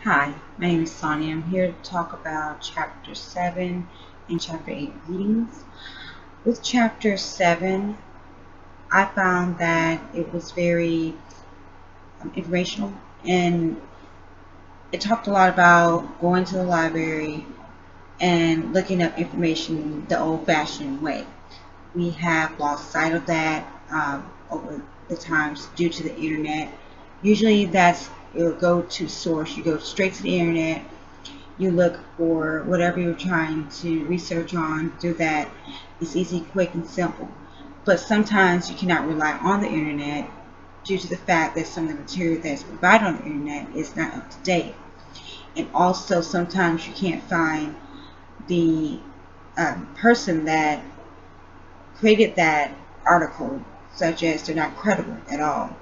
Hi, my name is Sonia. I'm here to talk about Chapter 7 and Chapter 8 readings. With Chapter 7, I found that it was very informational, and it talked a lot about going to the library and looking up information the old-fashioned way. We have lost sight of that over the times due to the internet. Usually that's your go-to source. You go straight to the internet. You look for whatever you're trying to research on through that. It's easy, quick, and simple. But sometimes you cannot rely on the internet due to the fact that some of the material that's provided on the internet is not up to date. And also sometimes you can't find the person that created that article, such as they're not credible at all.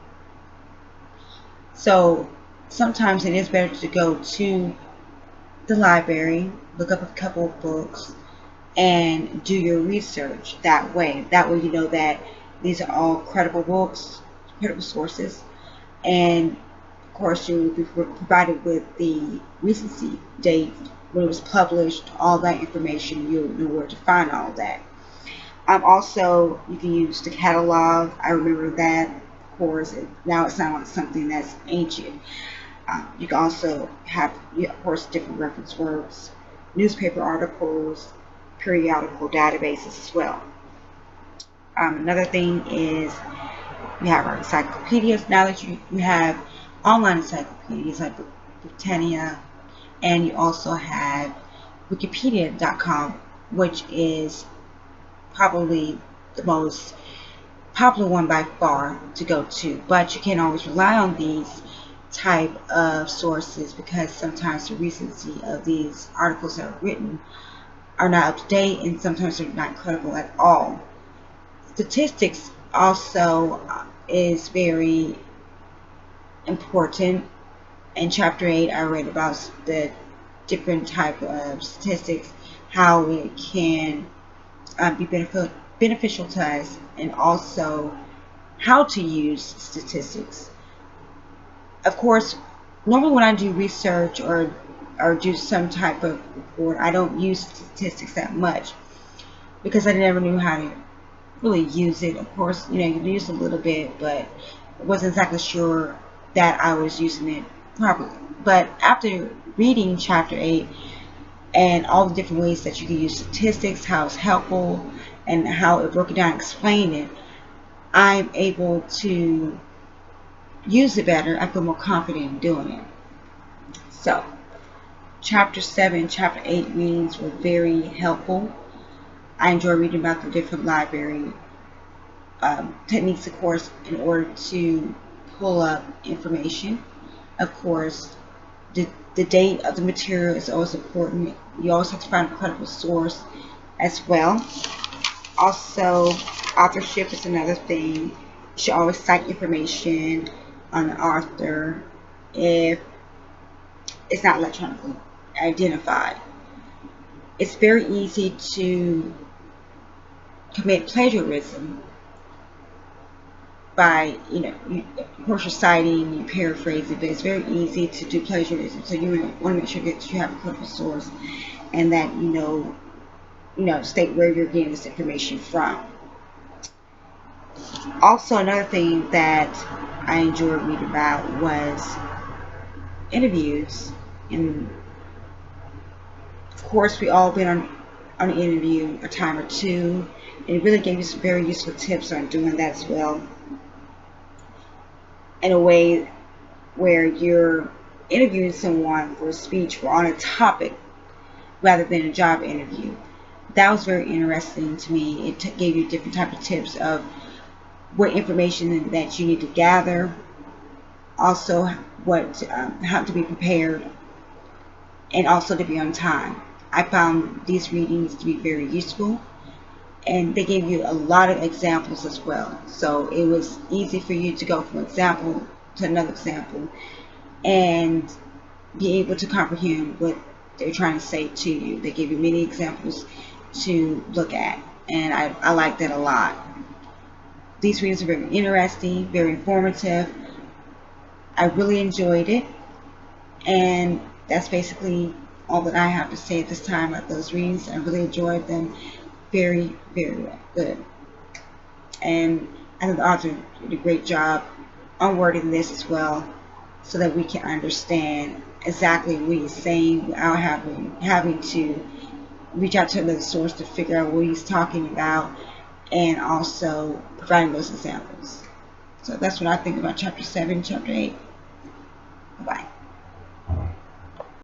So sometimes it is better to go to the library, look up a couple of books, and do your research that way. That way you know that these are all credible books, credible sources, and of course you will be provided with the recency date when it was published, all that information. You'll know where to find all that. Also, you can use the catalog. I remember that. Of course, now it's not like something that's ancient. You can also have, of course, different reference works, newspaper articles, periodical databases as well. Another thing is we have our encyclopedias. Now that you have online encyclopedias like Britannia, and you also have Wikipedia.com, which is probably the most popular one by far to go to. But you can't always rely on these type of sources because sometimes the recency of these articles that are written are not up to date, and sometimes they're not credible at all. Statistics also is very important. In Chapter 8, I read about the different type of statistics, how it can be beneficial to us, and also how to use statistics. Of course, normally when I do research or do some type of report, I don't use statistics that much because I never knew how to really use it. Of course, you can use a little bit, but I wasn't exactly sure that I was using it properly. But after reading Chapter 8 and all the different ways that you can use statistics, how it's helpful, and how it broke it down and explained it, I'm able to use it better. I feel more confident in doing it. So, Chapter 7, Chapter 8 readings were very helpful. I enjoy reading about the different library techniques, of course, in order to pull up information. Of course, the date of the material is always important. You always have to find a credible source as well. Also, authorship is another thing. You should always cite information on the author if it's not electronically identified. It's very easy to commit plagiarism by, of course, you're citing, you paraphrase it, but it's very easy to do plagiarism. So you want to make sure that you have a credible source and that state where you're getting this information from. Also, another thing that I enjoyed reading about was interviews, and of course, we all been on an interview a time or two, and it really gave you some very useful tips on doing that as well, in a way where you're interviewing someone for a speech or on a topic rather than a job interview. That was very interesting to me. It gave you different type of tips of what information that you need to gather, also how to be prepared, and also to be on time. I found these readings to be very useful, and they gave you a lot of examples as well. So it was easy for you to go from example to another example and be able to comprehend what they're trying to say to you. They gave you many examples to look at, and I like that a lot. These readings are very interesting, very informative. I really enjoyed it, and that's basically all that I have to say at this time about those readings. I really enjoyed them. Very, very good. And I think the author did a great job on wording this as well, so that we can understand exactly what he's saying without having to reach out to another source to figure out what he's talking about, and also providing those examples. So that's what I think about chapter 7, chapter 8. Bye-bye.